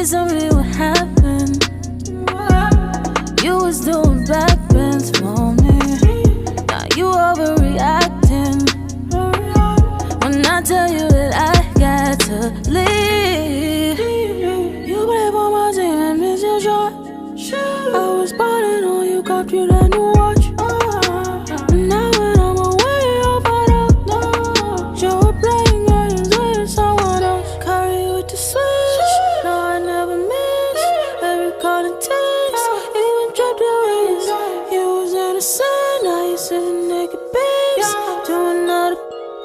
Please tell me what happened. You was doing backbends for me. Now you overreacting. When I tell you that I got to leave, you play for my team and miss your shot. I was spotting on you, copped you that new watch. And now when I'm away, you're fired up. You're playing games with someone else. Carry you with the switch. No, I never miss. Every call and text, even dropped your wrist. You was innocent, now you sitting naked pics. Doing another.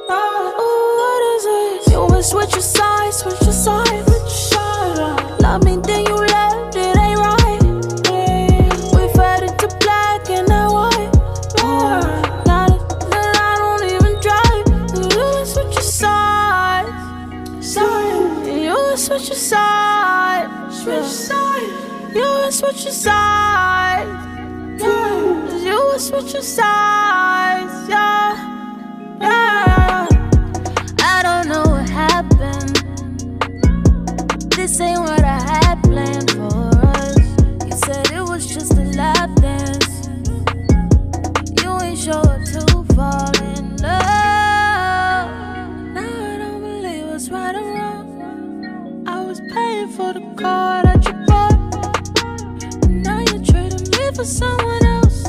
Ooh, what is this? You would switch your side, switch your side. Love me, then you left, it ain't right. We faded to black and that white. Now that I don't even drive, you would switch your side. You would switch your side. You would switch your side. You would switch your sides, yeah. I don't know what happened. This ain't what I had planned for us. You said it was just a lap dance. You ain't show up to fall in love. Now I don't believe what's right or wrong. I was paying for the car that you bought, and now you're trading me for someone else.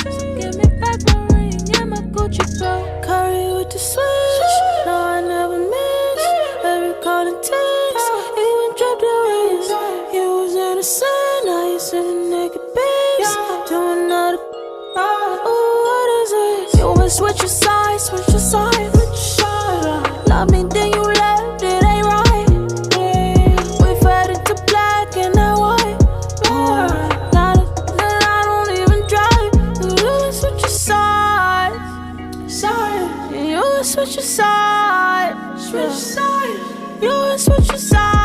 So give me back my ring and my Gucci belt. Carry you with the switch. No, I never miss. Every call and text, even dropped your wrist. You was innocent, now you sitting naked pics. Doing another. Ooh, what is this? You would switch your side, switch your side. Love me, then you left, it ain't right. We faded to black and that white. Now that I don't even drive, you would switch your side. You would switch your side. You would switch your side.